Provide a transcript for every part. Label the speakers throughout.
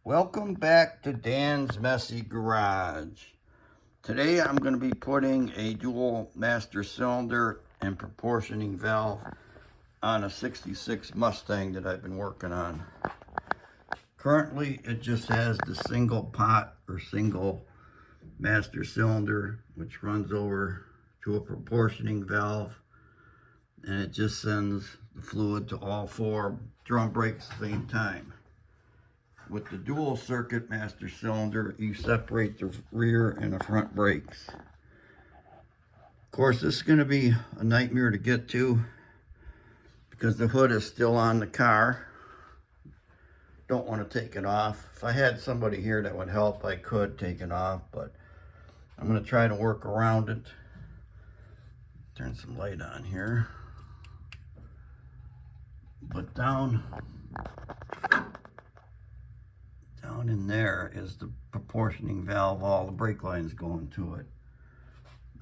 Speaker 1: Welcome back to Dan's Messy Garage. Today I'm going to be putting a dual master cylinder and proportioning valve on a 66 Mustang that I've been working on. Currently it just has the single pot or single master cylinder, which runs over to a proportioning valve, and it just sends the fluid to all four drum brakes at the same time. With the dual circuit master cylinder, you separate the rear and the front brakes. Of course, this is going to be a nightmare to get to because the hood is still on the car. Don't want to take it off. If I had somebody here that would help, I could take it off, but I'm going to try to work around it. Turn some light on here. But down in there is the proportioning valve, all the brake lines going to it.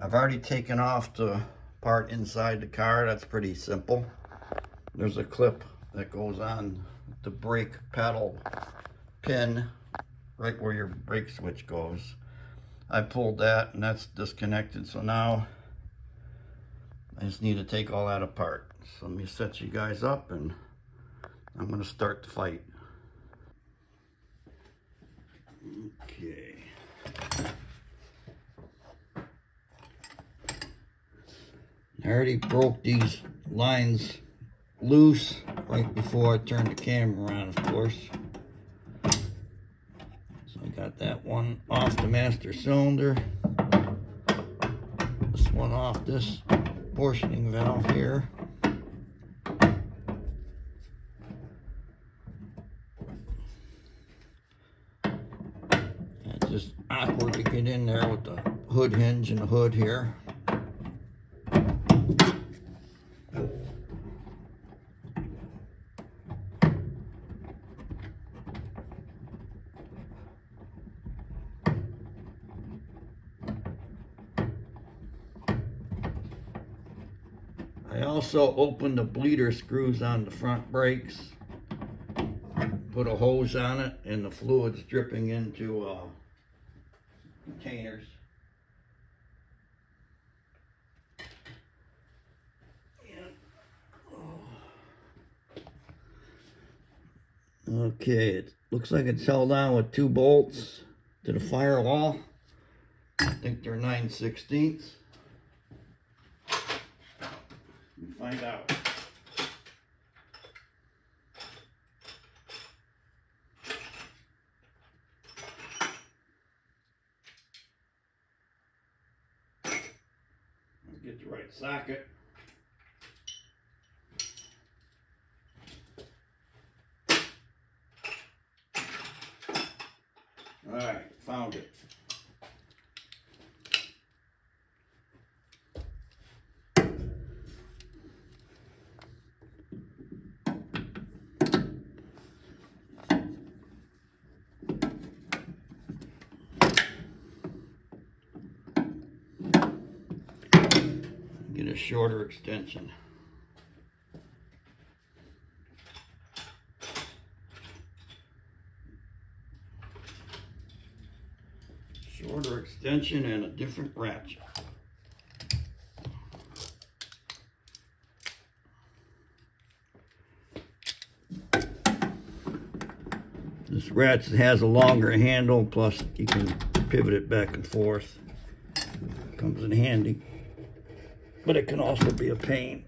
Speaker 1: I've already taken off the part inside the car. That's pretty simple. There's a clip that goes on the brake pedal pin right where your brake switch goes. I pulled that and that's disconnected, so now I just need to take all that apart. So let me set you guys up and I'm going to start the fight. Okay. I already broke these lines loose right before I turned the camera on, of course. So I got that one off the master cylinder. This one off this portioning valve here. It's just awkward to get in there with the hood hinge and the hood here. I also opened the bleeder screws on the front brakes, put a hose on it, and the fluid's dripping into containers. Okay, it looks like it's held on with 2 bolts to the firewall. I think they're 9/16. We'll find out. Get the right socket. All right, found it. Get a shorter extension. Shorter extension and a different ratchet. This ratchet has a longer handle, plus you can pivot it back and forth. Comes in handy, but it can also be a pain.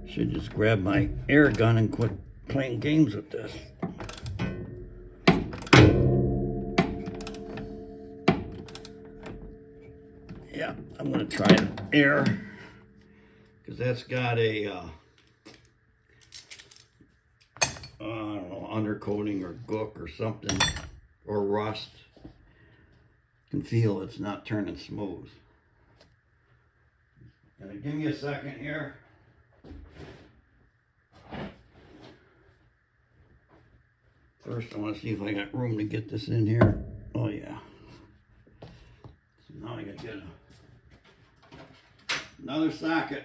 Speaker 1: Should just grab my air gun and quit playing games with this. Yeah, I'm gonna try the air because that's got a I don't know, undercoating or gook or something, or rust. You can feel it's not turning smooth. Give me a second here. First, I want to see if I got room to get this in here. Oh, yeah. So now I got to get another socket.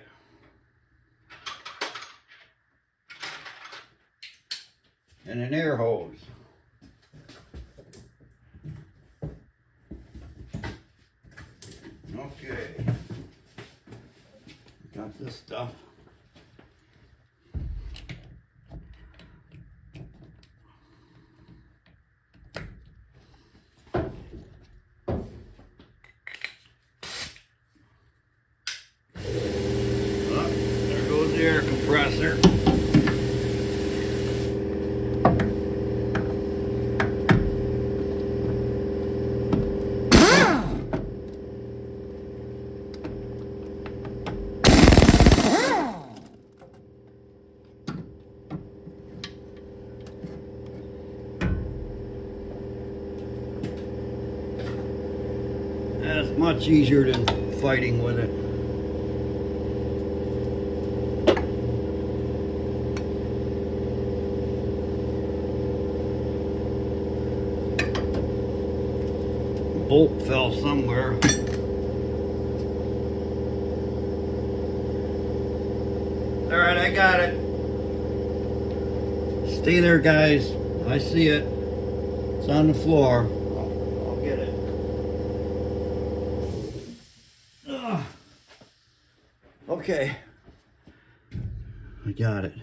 Speaker 1: And an air hose. Okay. Got this stuff. There goes the air compressor. That's much easier than fighting with it. Bolt fell somewhere. All right, I got it. Stay there, guys. I see it. It's on the floor. I'll get it. Ugh. Okay. I got it.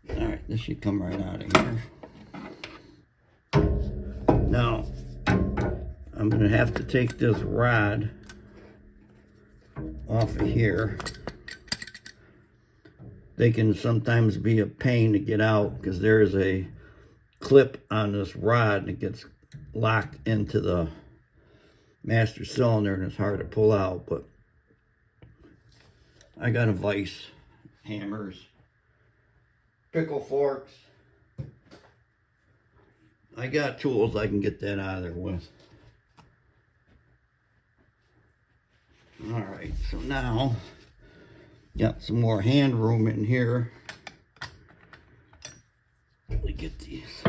Speaker 1: All right, this should come right out of here. Now, I'm going to have to take this rod off of here. They can sometimes be a pain to get out because there is a clip on this rod and it gets locked into the master cylinder and it's hard to pull out, but I got a vise, hammers, pickle forks. I got tools I can get that out of there with. All right, so now got some more hand room in here. Let me get these.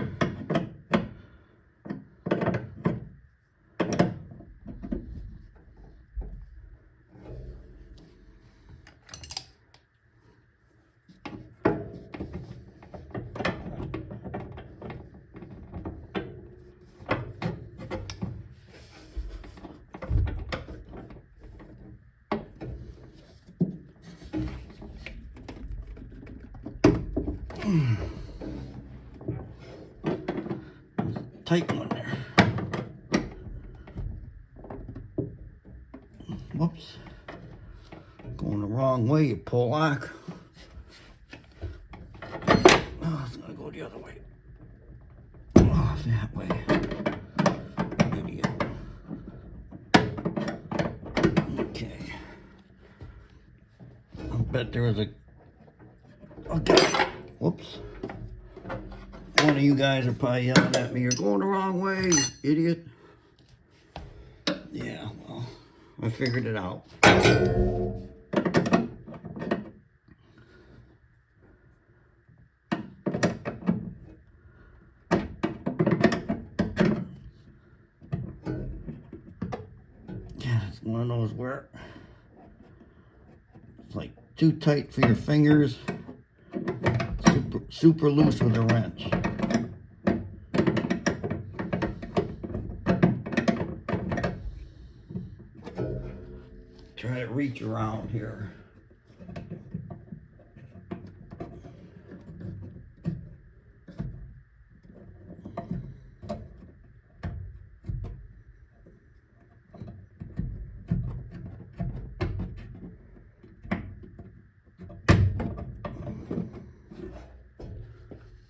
Speaker 1: Tight one there. Whoops. Going the wrong way, you pull lock. Oh, it's gonna go the other way. Oh, that way. Idiot. Okay. I bet there was a... Okay. Whoops. One of you guys are probably yelling at me, "You're going the wrong way, you idiot." Yeah, well, I figured it out. Yeah, it's one of those where it's like too tight for your fingers, super loose with a wrench. Try to reach around here.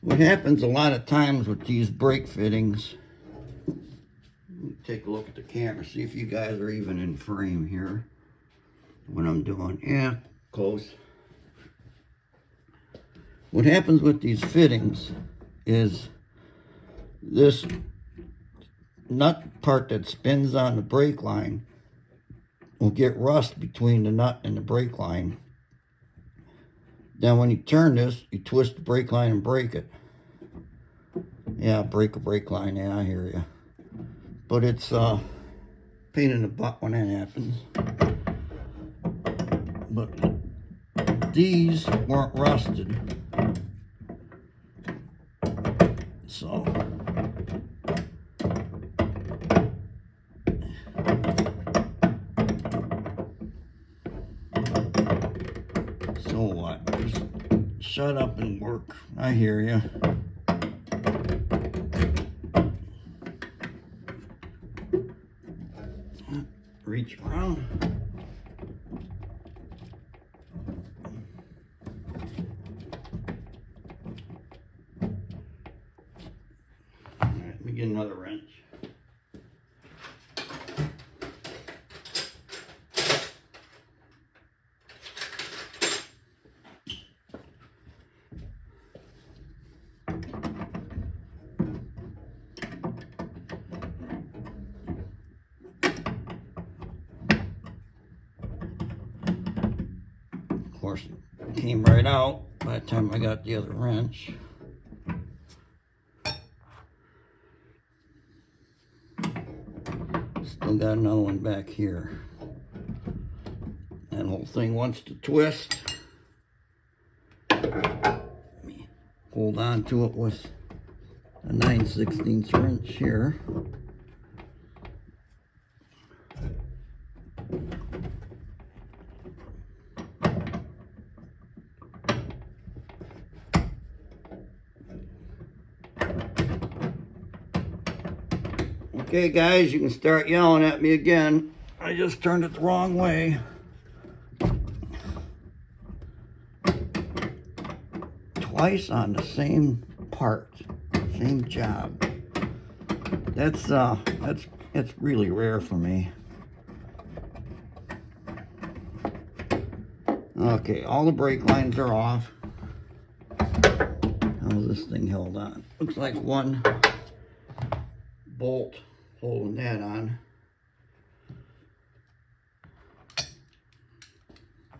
Speaker 1: What happens a lot of times with these brake fittings, let me take a look at the camera, see if you guys are even in frame here. What I'm doing, yeah, close. What happens with these fittings is this nut part that spins on the brake line will get rust between the nut and the brake line. Then when you turn this, you twist the brake line and break it. Yeah, break a brake line, yeah, I hear you. But it's pain in the butt when that happens. But these weren't rusted. So what? Just shut up and work. I hear you. Reach around. All right, let me get another wrench. Of course, it came right out by the time I got the other wrench. Still got another one back here. That whole thing wants to twist. Let me hold on to it with a 9/16 wrench here. Okay guys, you can start yelling at me again. I just turned it the wrong way. Twice on the same part, same job. That's really rare for me. Okay, all the brake lines are off. How's this thing held on? Looks like one bolt holding that on.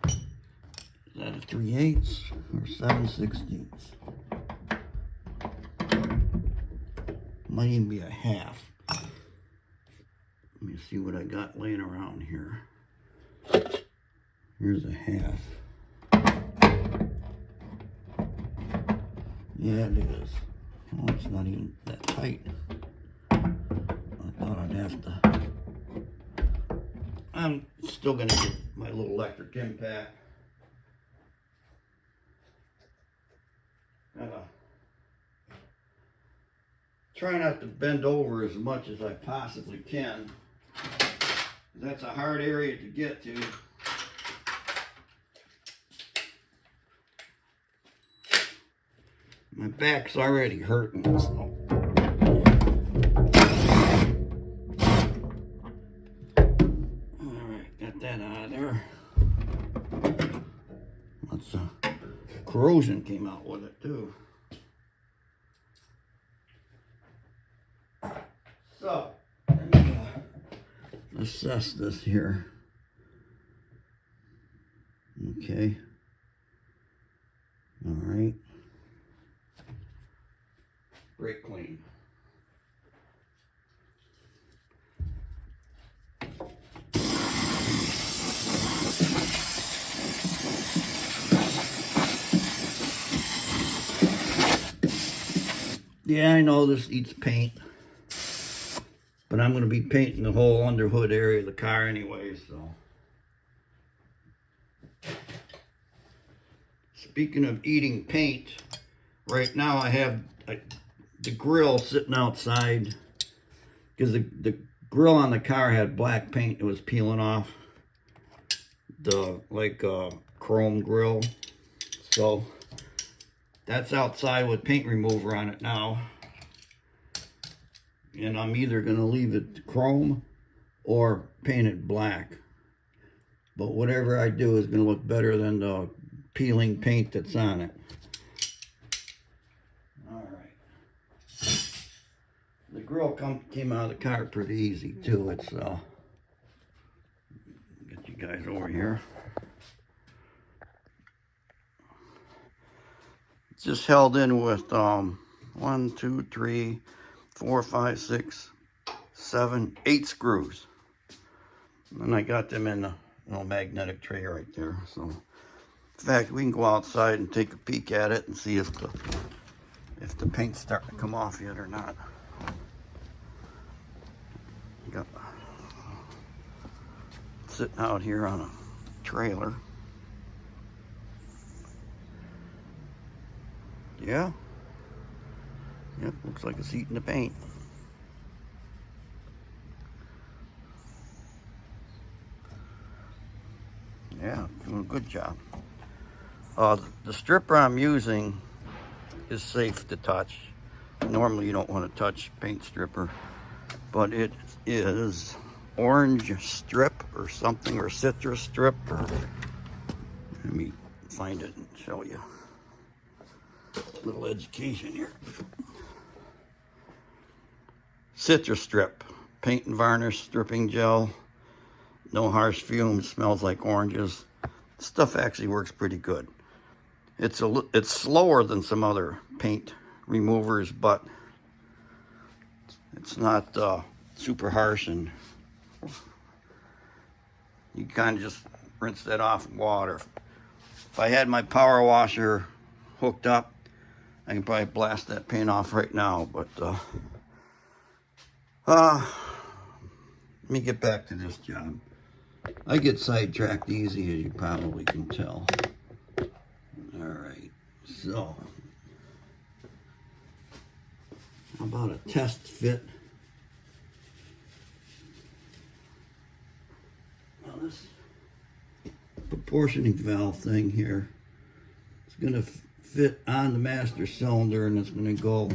Speaker 1: Is that a 3/8 or 7/16? Might even be a half. Let me see what I got laying around here. Here's a half. Yeah, it is. Oh, it's not even that tight. I thought I'd have to. I'm still gonna get my little electric impact. Try not to bend over as much as I possibly can. That's a hard area to get to. My back's already hurting, so. Alright, got that out of there. Lots of corrosion came out with it too. So, let me assess this here. Okay. Alright. Brake clean. Yeah, I know this eats paint, but I'm going to be painting the whole underhood area of the car anyway, so. Speaking of eating paint, right now I have the grill sitting outside because the grill on the car had black paint. It was peeling off the chrome grill, so that's outside with paint remover on it now, and I'm either gonna leave it chrome or paint it black, but whatever I do is gonna look better than the peeling paint that's on it. The grill came out of the car pretty easy too. It's get you guys over here. It's just held in with 1, 2, 3, 4, 5, 6, 7, 8 screws. And I got them in a little magnetic tray right there. So, in fact, we can go outside and take a peek at it and see if the paint's starting to come off yet or not. Got sitting out here on a trailer. Yeah. Yep, looks like it's eating the paint. Yeah, doing a good job. The stripper I'm using is safe to touch. Normally you don't want to touch paint stripper, but it is orange strip or something, or citrus strip. Let me find it and show you. A little education here. Citrus strip, paint and varnish stripping gel. No harsh fumes, smells like oranges. Stuff actually works pretty good. It's slower than some other paint removers, but it's not super harsh, and you kind of just rinse that off in water. If I had my power washer hooked up, I can probably blast that paint off right now, but let me get back to this job. I get sidetracked easy, as you probably can tell. All right, so how about a test fit? Now this proportioning valve thing here, it's going to fit on the master cylinder, and it's going to go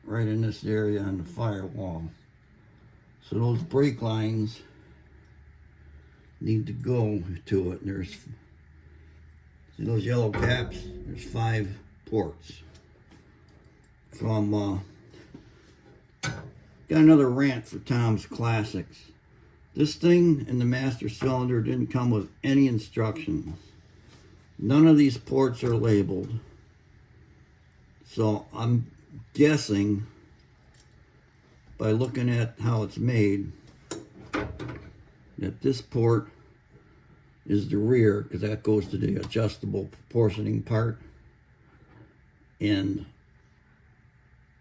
Speaker 1: right in this area on the firewall. So those brake lines need to go to it. And there's, see those yellow caps? There's 5 ports. From got another rant for Tom's Classics. This thing in the master cylinder didn't come with any instructions. None of these ports are labeled. So I'm guessing, by looking at how it's made, that this port is the rear, because that goes to the adjustable proportioning part, and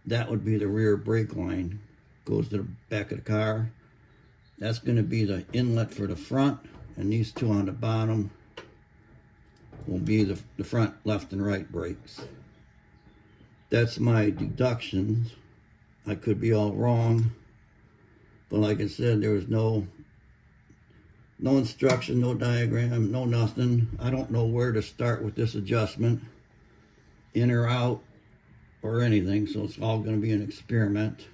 Speaker 1: that would be the rear brake line, goes to the back of the car. That's going to be the inlet for the front, and these two on the bottom will be the front left and right brakes. That's my deductions. I could be all wrong, but like I said, there was no instruction, no diagram, no nothing. I don't know where to start with this adjustment, in or out or anything, so it's all going to be an experiment.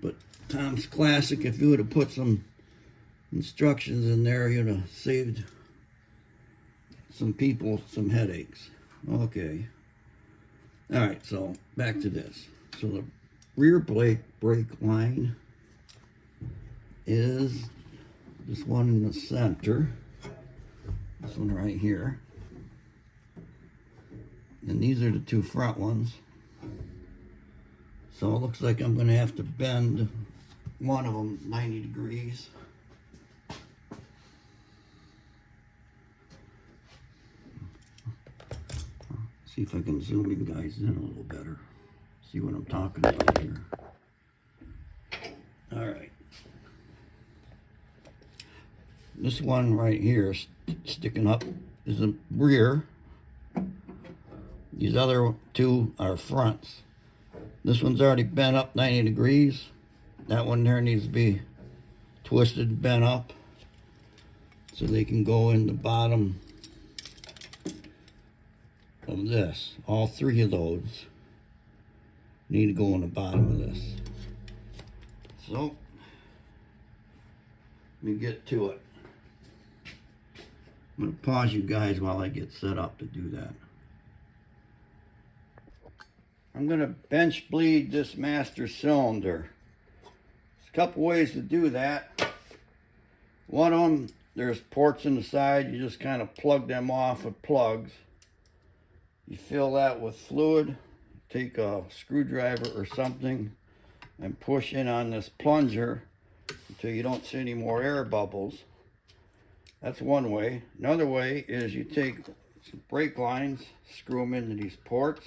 Speaker 1: But Tom's Classic, if you would have put some instructions in there, you'd have saved some people some headaches. Okay. All right, so back to this. So the rear brake line is this one in the center, this one right here, and these are the 2 front ones. So it looks like I'm going to have to bend one of them 90 degrees. See if I can zoom you guys in a little better. See what I'm talking about here. All right. This one right here sticking up is the rear. These other 2 are fronts. This one's already bent up 90 degrees. That one there needs to be twisted and bent up so they can go in the bottom of this. All 3 of those need to go in the bottom of this. So let me get to it. I'm going to pause you guys while I get set up to do that. I'm going to bench bleed this master cylinder. There's a couple ways to do that. One of them, there's ports in the side. You just kind of plug them off with plugs. You fill that with fluid, take a screwdriver or something and push in on this plunger until you don't see any more air bubbles. That's one way. Another way is you take some brake lines, screw them into these ports,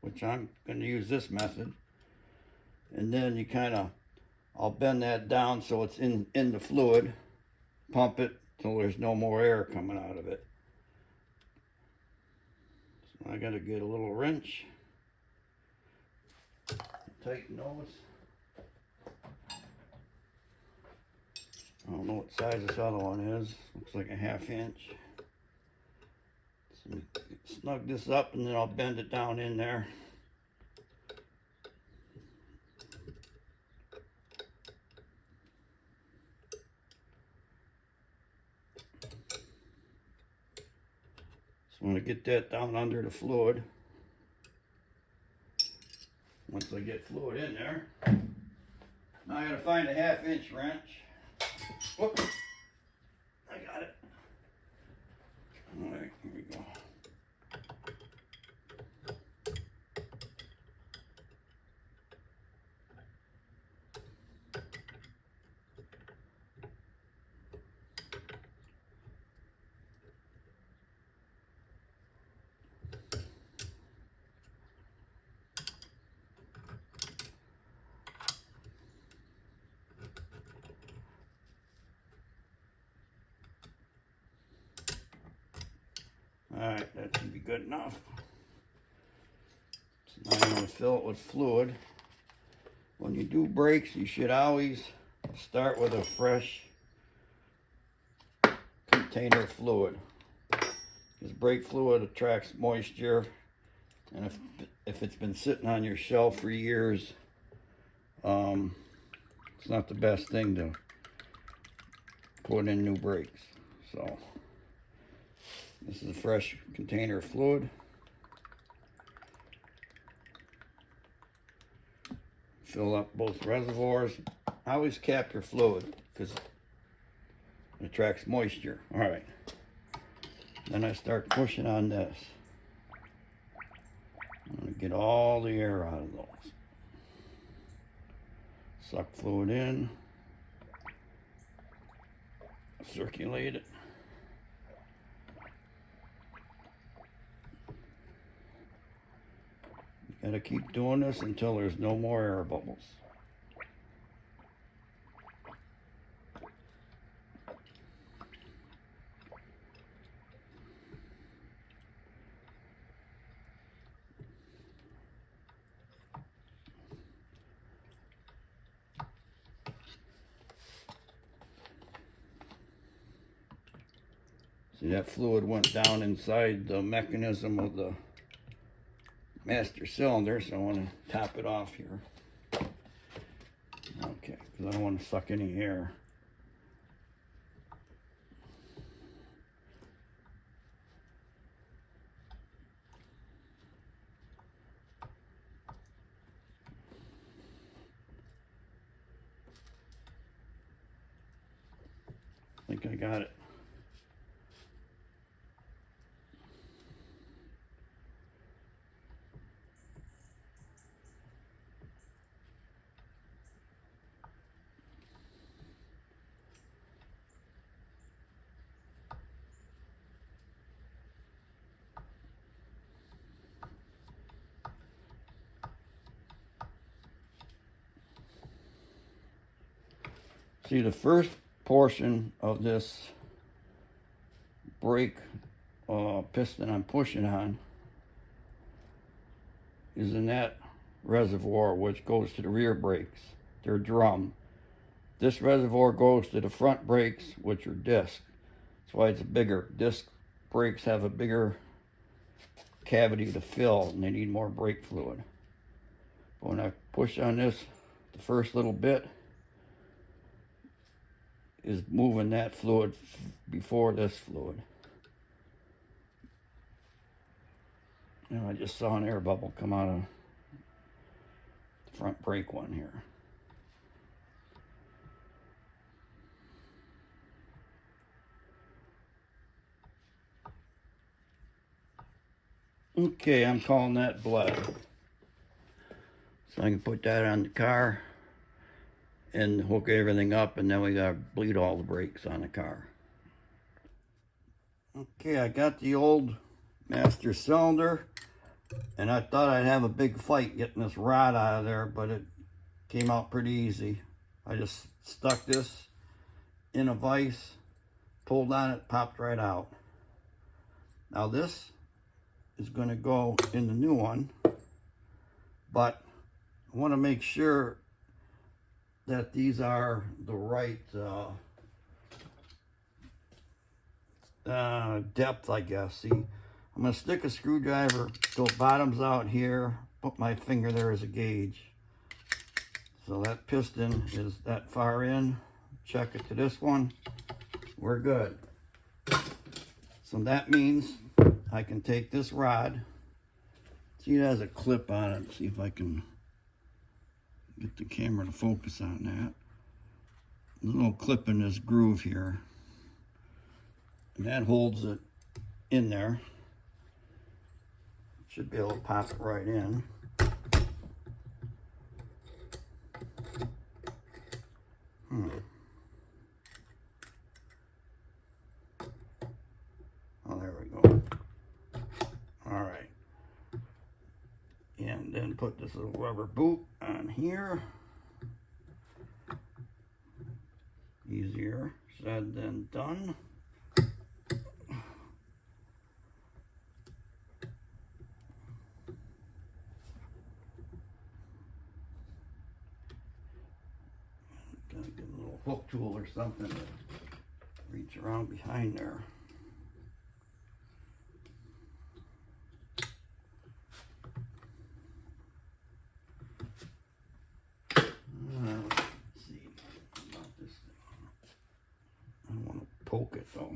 Speaker 1: which I'm going to use this method. And then you I'll bend that down so it's in the fluid, pump it till there's no more air coming out of it. So I got to get a little wrench, tighten those. I don't know what size this other one is. Looks like a 1/2 inch. So snug this up and then I'll bend it down in there. So I'm going to get that down under the fluid. Once I get fluid in there, now I got to find a 1/2 inch wrench. Whoop. I got it. All right, here we go. All right, that should be good enough. So now I'm going to fill it with fluid. When you do brakes, you should always start with a fresh container of fluid, because brake fluid attracts moisture, and if it's been sitting on your shelf for years, it's not the best thing to put in new brakes. So this is a fresh container of fluid. Fill up both reservoirs. Always cap your fluid because it attracts moisture. All right. Then I start pushing on this. I'm going to get all the air out of those. Suck fluid in. Circulate it. You gotta keep doing this until there's no more air bubbles. See, that fluid went down inside the mechanism of the master cylinder, so I want to top it off here. Okay, because I don't want to suck any air. I think I got it. See, the first portion of this brake piston I'm pushing on is in that reservoir, which goes to the rear brakes. They're drum. This reservoir goes to the front brakes, which are disc. That's why it's bigger. Disc brakes have a bigger cavity to fill, and they need more brake fluid. But when I push on this, the first little bit is moving that fluid before this fluid. And I just saw an air bubble come out of the front brake one here. Okay, I'm calling that bled. So I can put that on the car and hook everything up, and then we gotta bleed all the brakes on the car. Okay, I got the old master cylinder, and I thought I'd have a big fight getting this rod out of there, but it came out pretty easy. I just stuck this in a vise, pulled on it, popped right out. Now this is going to go in the new one, but I want to make sure that these are the right depth, I guess. See, I'm going to stick a screwdriver till the bottom's out here, put my finger there as a gauge. So that piston is that far in. Check it to this one. We're good. So that means I can take this rod. See, it has a clip on it. See if I can get the camera to focus on that. There's a little clip in this groove here. And that holds it in there. Should be able to pop it right in. Oh, there we go. All right. And then put this little rubber boot on here. Easier said than done. Gotta get a little hook tool or something to reach around behind there. Let's see about this thing. I don't want to poke it though.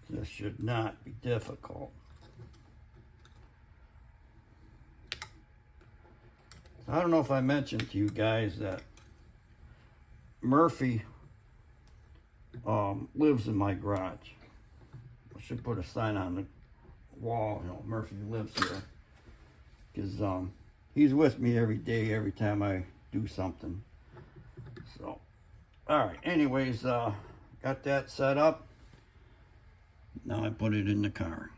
Speaker 1: This should not be difficult. I don't know if I mentioned to you guys that Murphy lives in my garage. I should put a sign on the wall, you know, Murphy lives here. Because he's with me every day, every time I do something. So, alright, anyways, got that set up. Now I put it in the car.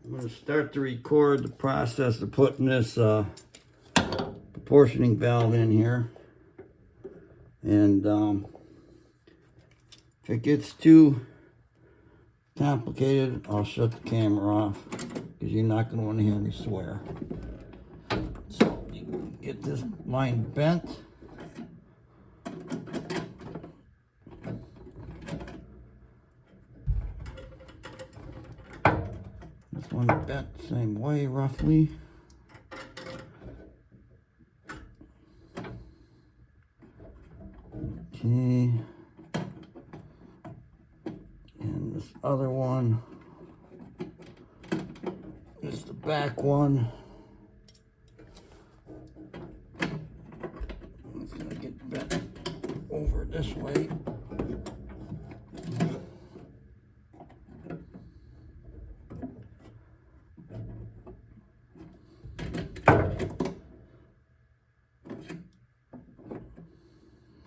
Speaker 1: I'm going to start to record the process of putting this proportioning valve in here. And if it gets too complicated, I'll shut the camera off because you're not going to want to hear me swear. So you can get this line bent. This one bent the same way roughly. Okay. And this other one is the back one. It's going to get bent over this way.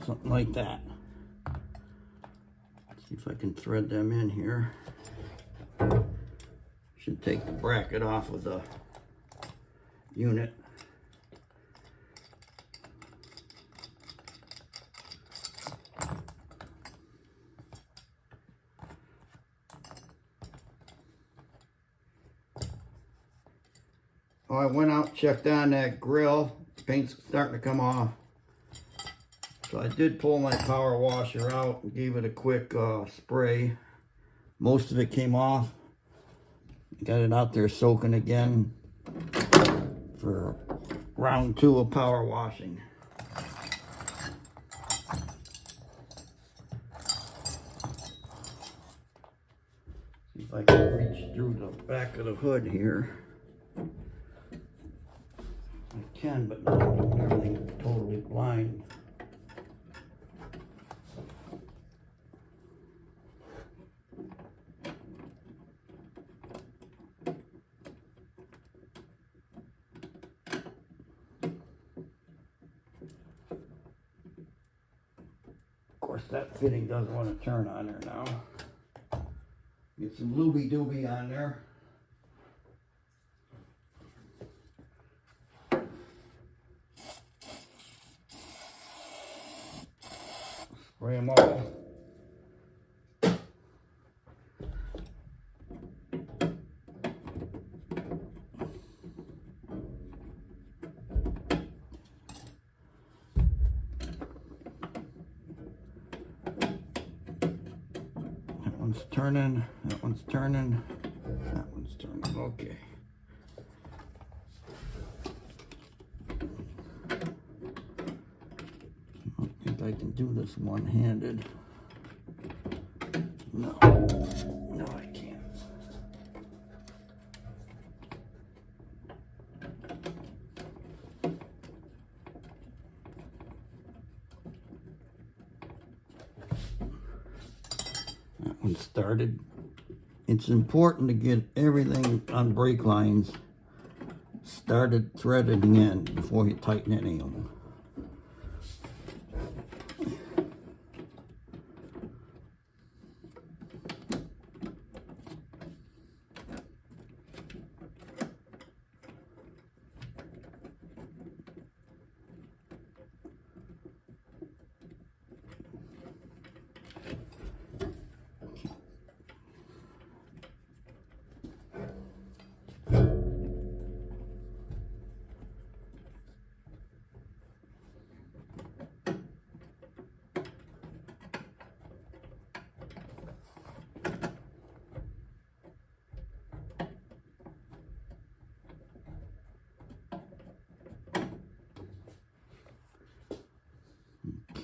Speaker 1: Something like that. See if I can thread them in here. Should take the bracket off of the unit. Oh, I went out, checked on that grill. Paint's starting to come off. So I did pull my power washer out and gave it a quick spray. Most of it came off. Got it out there soaking again for round 2 of power washing. See if I can reach through the back of the hood here. I can, but not doing everything totally blind. that fitting doesn't want to turn on there now. Get some looby dooby on there. Spray them all. That one's turning, that one's turning, that one's turning, okay. I don't think I can do this one-handed. No, no I can't. That one started. It's important to get everything on brake lines started threaded in before you tighten any of them.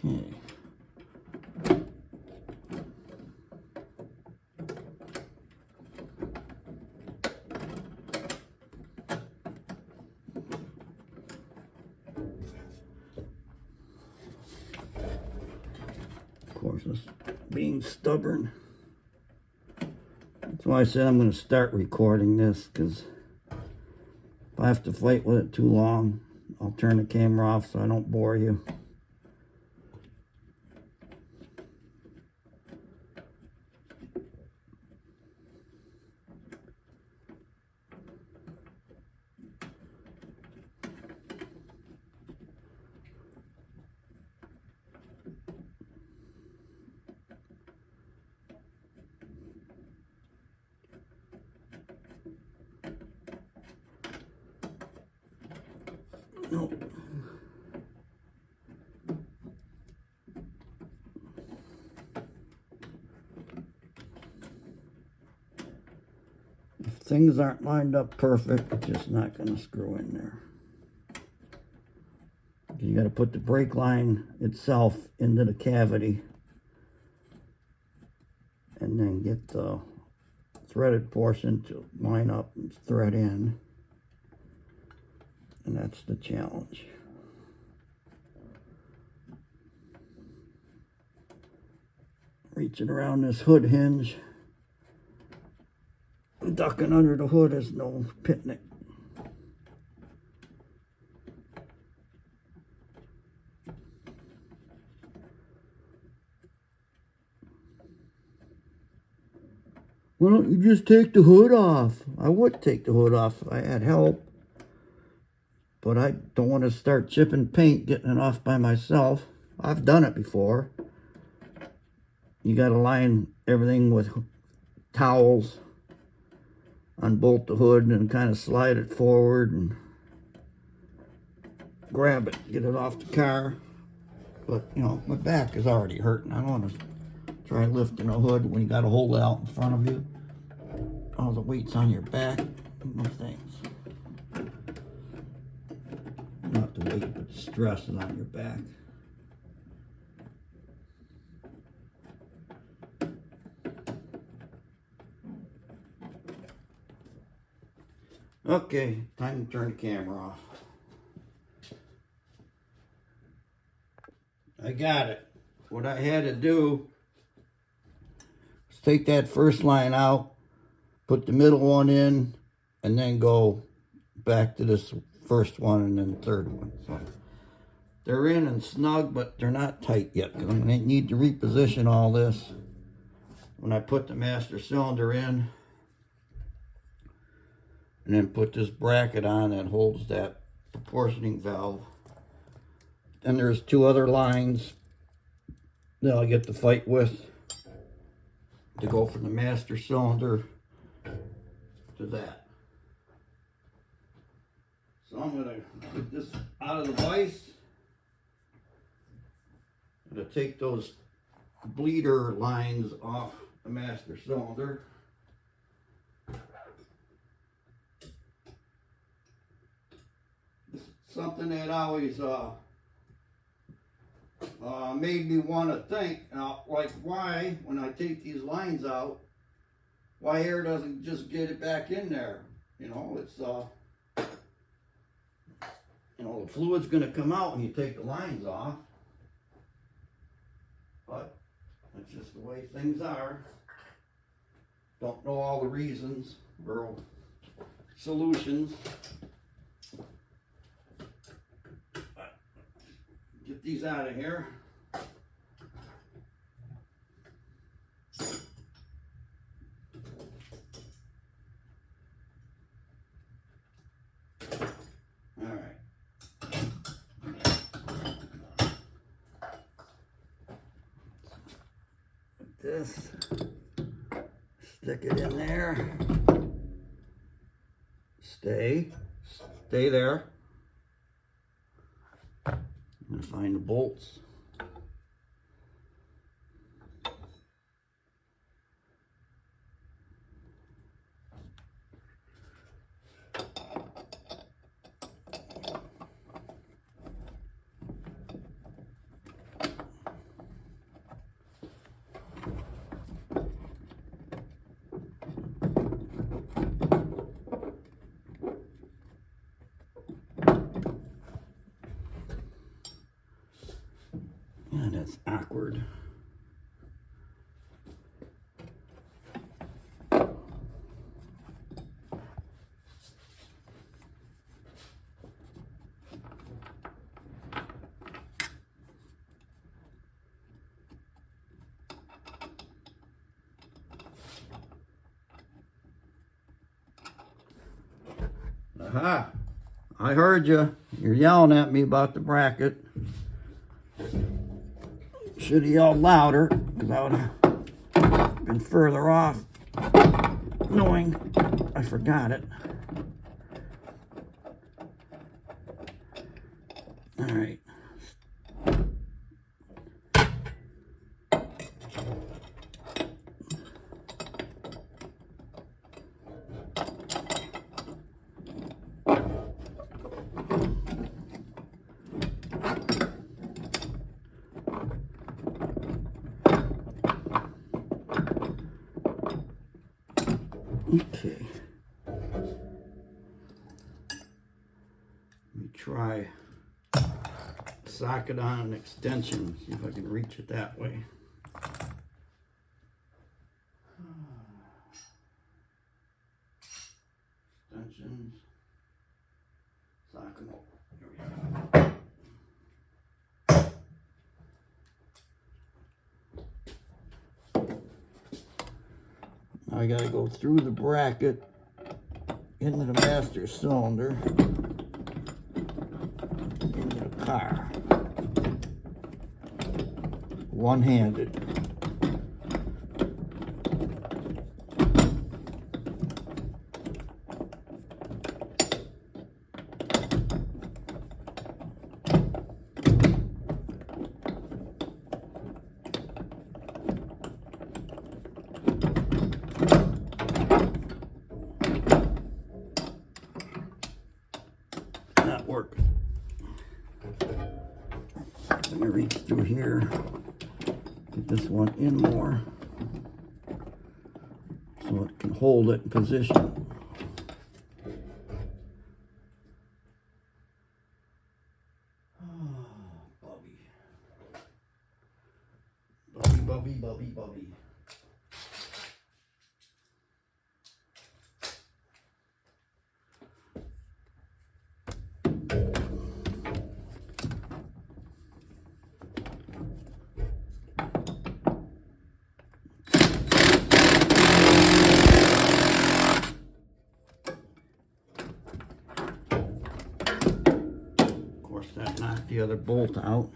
Speaker 1: Okay. Of course, it's being stubborn. That's why I said I'm going to start recording this, because if I have to fight with it too long, I'll turn the camera off so I don't bore you. No. If things aren't lined up perfect, it's just not going to screw in there. You got to put the brake line itself into the cavity and then get the threaded portion to line up and thread in. And that's the challenge. Reaching around this hood hinge, ducking under the hood is no picnic. Why don't you just take the hood off? I would take the hood off if I had help. But I don't want to start chipping paint, getting it off by myself. I've done it before. You got to line everything with towels, unbolt the hood, and kind of slide it forward and grab it, get it off the car. But, you know, my back is already hurting. I don't want to try lifting a hood when you got to hold it out in front of you. All the weight's on your back. No thanks. Not the weight, but the stress is on your back. Okay, time to turn the camera off. I got it. What I had to do is take that first line out, put the middle one in, and then go back to this first one and then third one. So They're in and snug, but they're not tight yet, because I'm going to need to reposition all this when I put the master cylinder in, and then put this bracket on that holds that proportioning valve. Then there's two other lines that I'll get to fight with to go from the master cylinder to that. So I'm going to get this out of the vise. I'm going to take those bleeder lines off the master cylinder. Something that always made me want to think, like, why, when I take these lines out, why air doesn't just get it back in there. You know, it's, you know, the fluid's going to come out when you take the lines off. But that's just the way things are. Don't know all the reasons or solutions. But get these out of here. All right. This, stick it in there, stay there. I'm gonna find the bolts. That's awkward. Aha! I heard you. You're yelling at me about the bracket. Should have yelled louder, because I would have been further off knowing I forgot it. All right. Okay. Let me try socket on an extension, see if I can reach it that way. Extensions, socket. Here we go. I gotta go through the bracket into the master cylinder into the car, one-handed. Not working. Let me reach through here, get this one in more so it can hold it in position. Bubby. knock the other bolt out.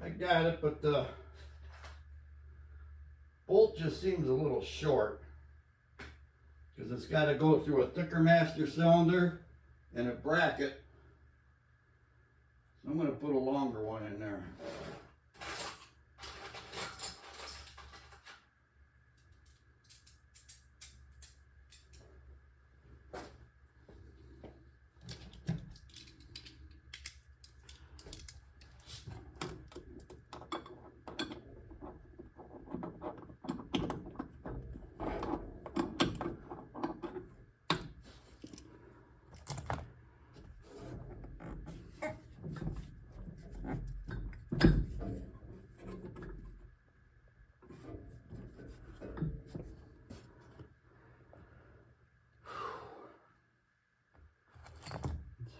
Speaker 1: I got it, but the bolt just seems a little short because it's got to go through a thicker master cylinder and a bracket. So I'm going to put a longer one in there.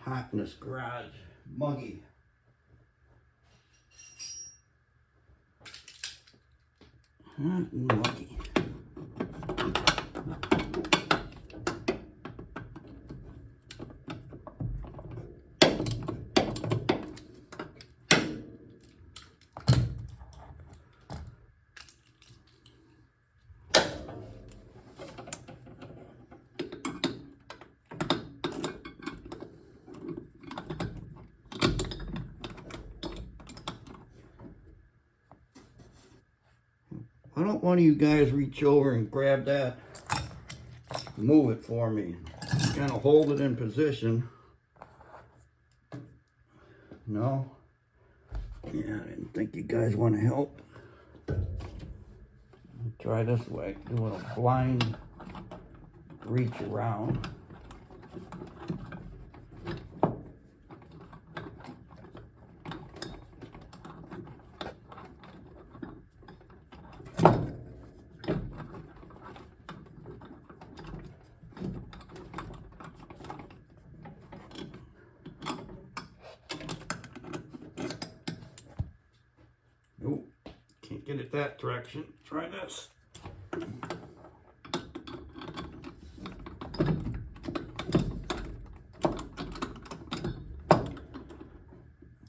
Speaker 1: Hot in this garage, muggy. Hot and muggy. Why don't one of you guys reach over and grab that, move it for me, kind of hold it in position. No? Yeah, I didn't think you guys want to help. Try this way, doing a blind reach around. Nope, can't get it that direction. Try this.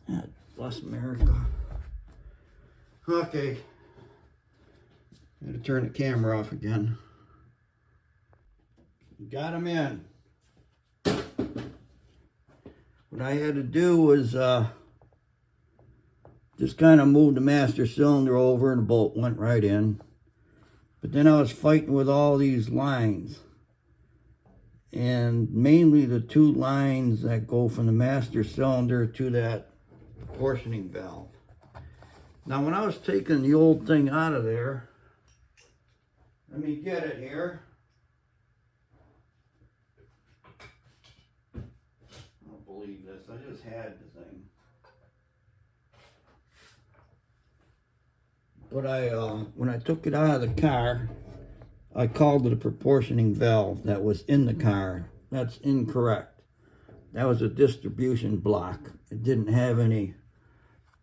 Speaker 1: God bless America. Okay, gotta turn the camera off again. Got them in. What I had to do was just kind of moved the master cylinder over and the bolt went right in. But then I was fighting with all these lines. And mainly the two lines that go from the master cylinder to that proportioning valve. Now when I was taking the old thing out of there, let me get it here. I don't believe this, I just had the thing. But when I took it out of the car, I called it a proportioning valve that was in the car. That's incorrect. That was a distribution block. It didn't have any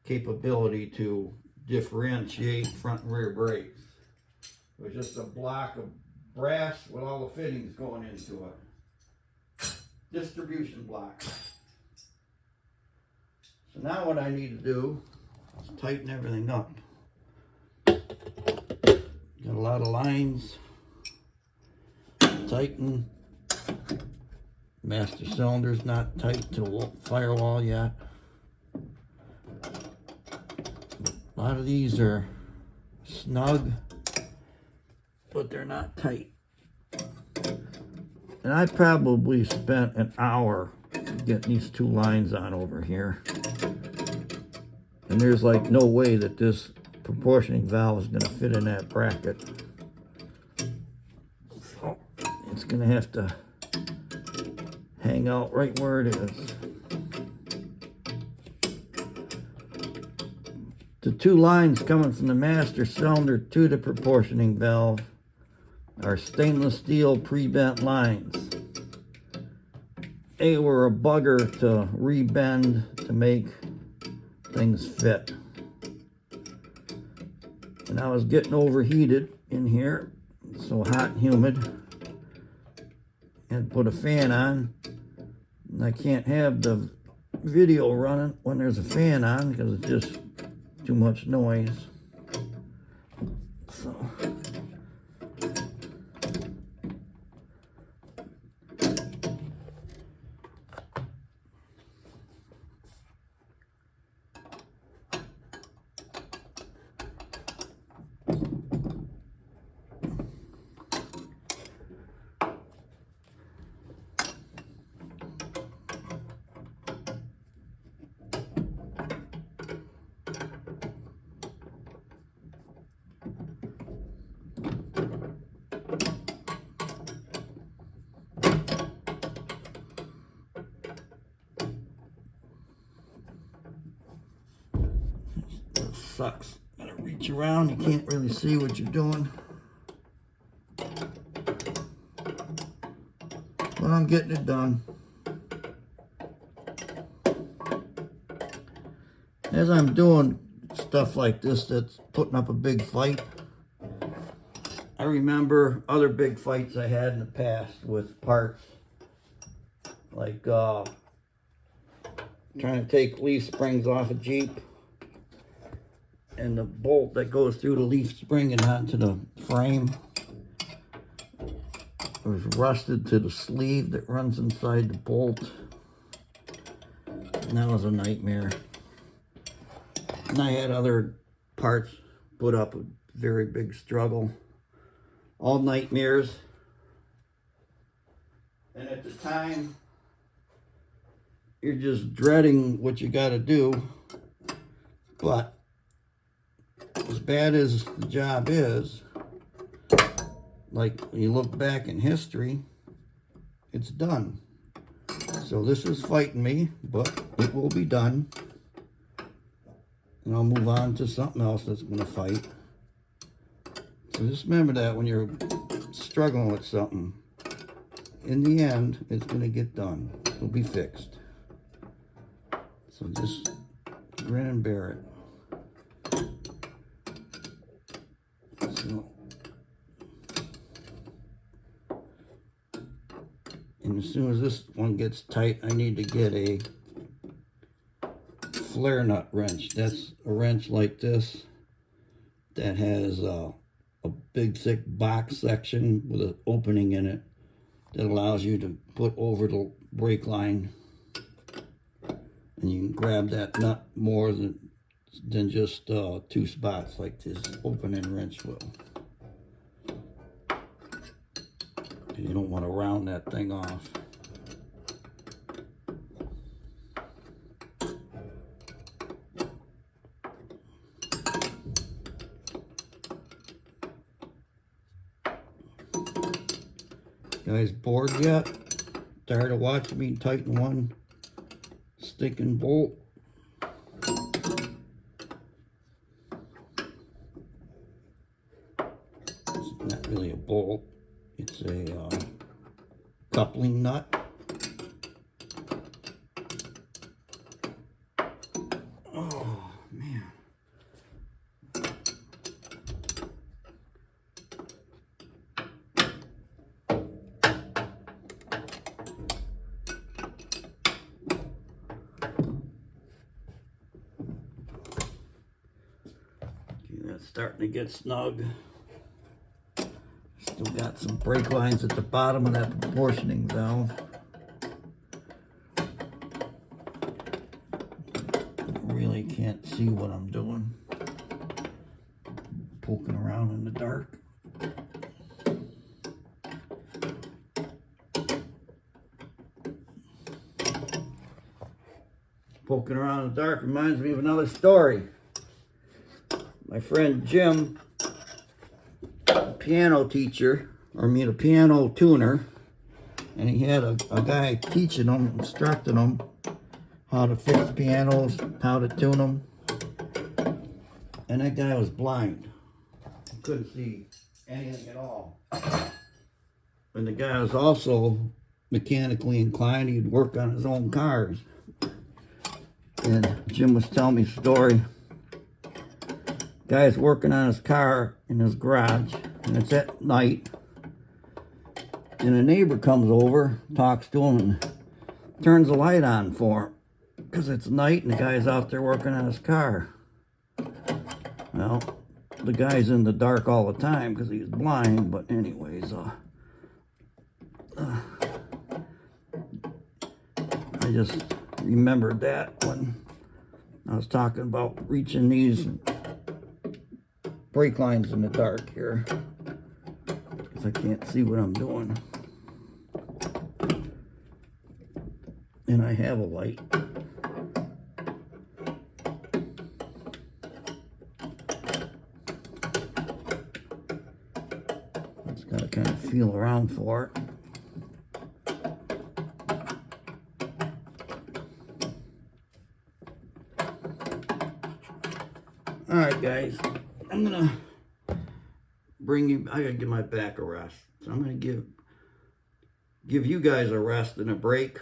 Speaker 1: capability to differentiate front and rear brakes. It was just a block of brass with all the fittings going into it. Distribution block. So now what I need to do is tighten everything up. Got a lot of lines. Tighten. Master cylinder's not tight to the firewall yet. A lot of these are snug, but they're not tight. And I probably spent an hour getting these two lines on over here. And there's like no way that this proportioning valve is going to fit in that bracket. So it's going to have to hang out right where it is. The two lines coming from the master cylinder to the proportioning valve are stainless steel pre-bent lines. They were a bugger to re-bend to make things fit. And I was getting overheated in here, so hot and humid, and put a fan on. And I can't have the video running when there's a fan on because it's just too much noise. So sucks. Gotta reach around, you can't really see what you're doing. But I'm getting it done. As I'm doing stuff like this that's putting up a big fight, I remember other big fights I had in the past with parts. Like trying to take leaf springs off a Jeep, and the bolt that goes through the leaf spring and onto the frame was rusted to the sleeve that runs inside the bolt. And that was a nightmare. And I had other parts put up, a very big struggle. All nightmares. And at the time, you're just dreading what you gotta do. But as bad as the job is, like when you look back in history, it's done. So this is fighting me, but it will be done. And I'll move on to something else that's gonna fight. So just remember that when you're struggling with something, in the end, it's gonna get done. It'll be fixed. So just grin and bear it. So, and as soon as this one gets tight, I need to get a flare nut wrench. That's a wrench like this that has a big thick box section with an opening in it that allows you to put over the brake line, and you can grab that nut more than just two spots like this opening wrench will. And you don't want to round that thing off. Guys, bored yet? Tired of watching me tighten one stinking bolt? It's not really a bolt, it's a coupling nut. Oh man. That's starting to get snug. Still got some brake lines at the bottom of that proportioning valve. Really can't see what I'm doing. Poking around in the dark. Poking around in the dark reminds me of another story. My friend Jim, a piano teacher, or a piano tuner, and he had a guy teaching him, instructing him how to fix pianos, how to tune them. and that guy was blind. He couldn't see anything at all. And the guy was also mechanically inclined. He'd work on his own cars. And Jim was telling me a story. Guy's working on his car in his garage, and it's at night. And a neighbor comes over, talks to him, and turns the light on for him. Because it's night and the guy's out there working on his car. Well, the guy's in the dark all the time because he's blind, but anyways, I just remembered that when I was talking about reaching these brake lines in the dark here, because I can't see what I'm doing. And I have a light. Just gotta kind of feel around for it. Alright guys, I'm gonna bring you, I gotta give my back a rest. So I'm gonna give you guys a rest and a break,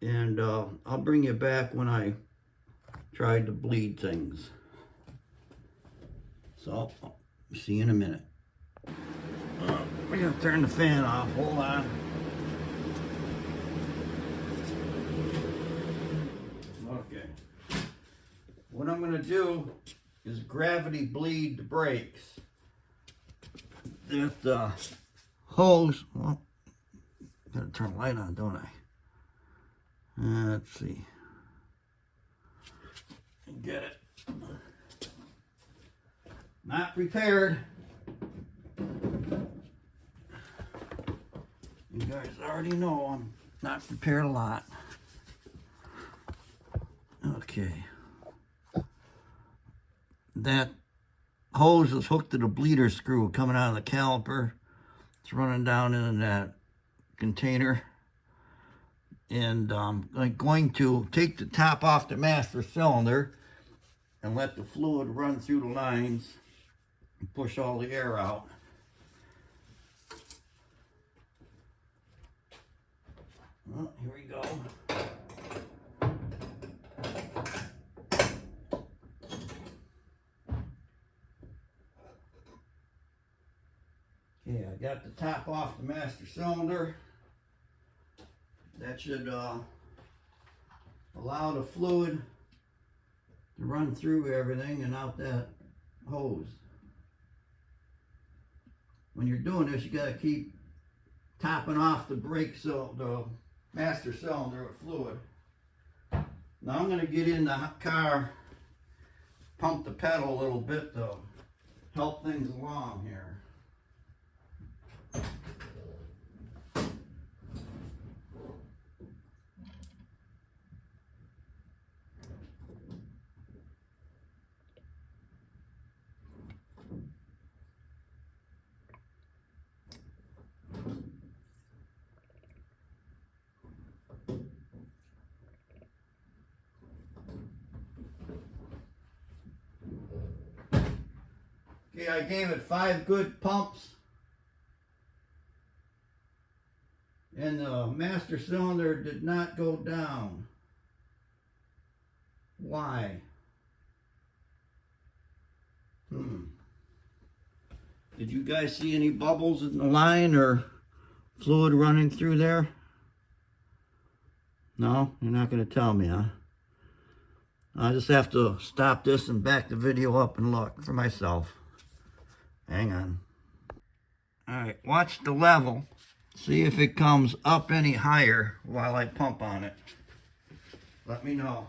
Speaker 1: and I'll bring you back when I tried to bleed things. So, I'll see you in a minute. We're gonna turn the fan off, hold on. Okay. What I'm gonna do is gravity bleed the brakes. That hose, well, gotta turn the light on, don't I? Let's see. Get it. Not prepared. You guys already know I'm not prepared a lot. Okay. That hose is hooked to the bleeder screw coming out of the caliper. It's running down into that container. And I'm going to take the top off the master cylinder and let the fluid run through the lines and push all the air out. Well, here we go. Okay, I got the top off the master cylinder. That should allow the fluid to run through everything and out that hose. When you're doing this, you got to keep topping off the the master cylinder with fluid. Now I'm going to get in the car, pump the pedal a little bit to help things along here. Okay, I gave it 5 good pumps, and the master cylinder did not go down. Why? Did you guys see any bubbles in the line or fluid running through there? No? You're not going to tell me, huh? I just have to stop this and back the video up and look for myself. Hang on. Alright, watch the level. See if it comes up any higher while I pump on it. Let me know.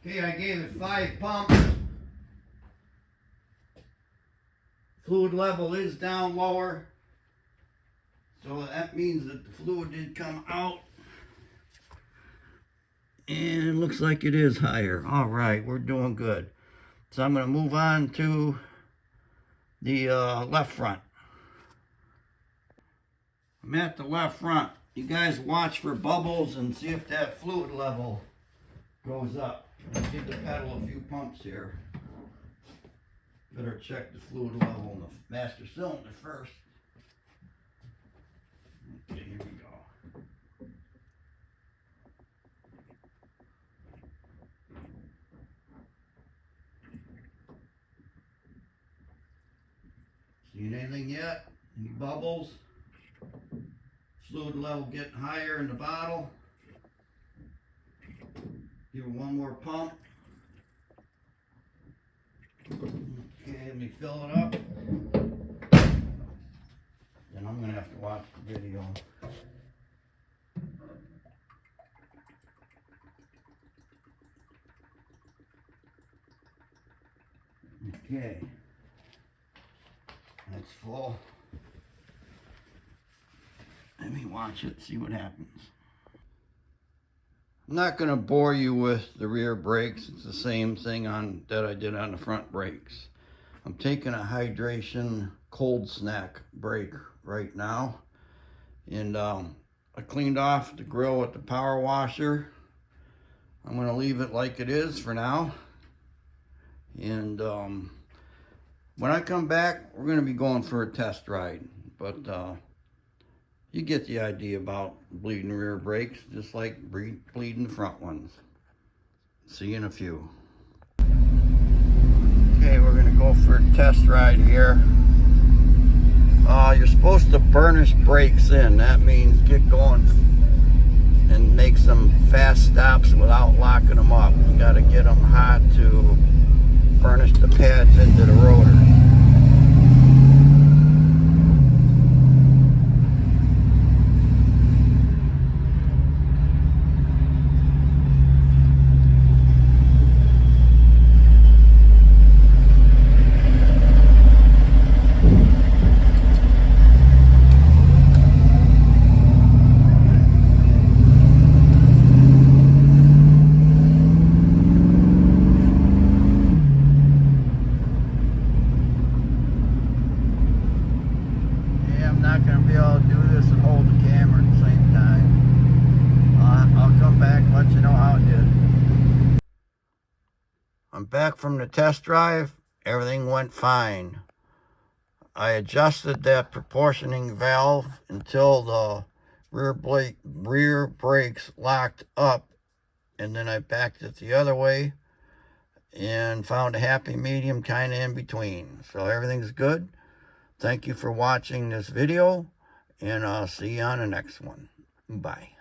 Speaker 1: Okay, I gave it 5 pumps. Fluid level is down lower. So that means that the fluid did come out. And it looks like it is higher. All right, we're doing good. So I'm going to move on to the left front. I'm at the left front. You guys watch for bubbles and see if that fluid level goes up. Let's give the pedal a few pumps here. Better check the fluid level in the master cylinder first. Okay, here we go. Seen anything yet? Any bubbles? Fluid level getting higher in the bottle. Give it one more pump. Okay, let me fill it up. Then I'm going to have to watch the video. Okay. That's full. Let me watch it, see what happens. I'm not going to bore you with the rear brakes. It's the same thing that I did on the front brakes. I'm taking a hydration cold snack brake right now. And I cleaned off the grill with the power washer. I'm going to leave it like it is for now. And when I come back, we're going to be going for a test ride. But you get the idea about bleeding rear brakes, just like bleeding front ones. See you in a few. Okay, we're gonna go for a test ride here. You're supposed to burnish brakes in. That means get going and make some fast stops without locking them up. You gotta get them hot to burnish the pads into the rotor. I'm back from the test drive. Everything went fine. I adjusted that proportioning valve until the rear brakes locked up, and then I backed it the other way and found a happy medium kind of in between. So everything's good. Thank you for watching this video, and I'll see you on the next one. Bye.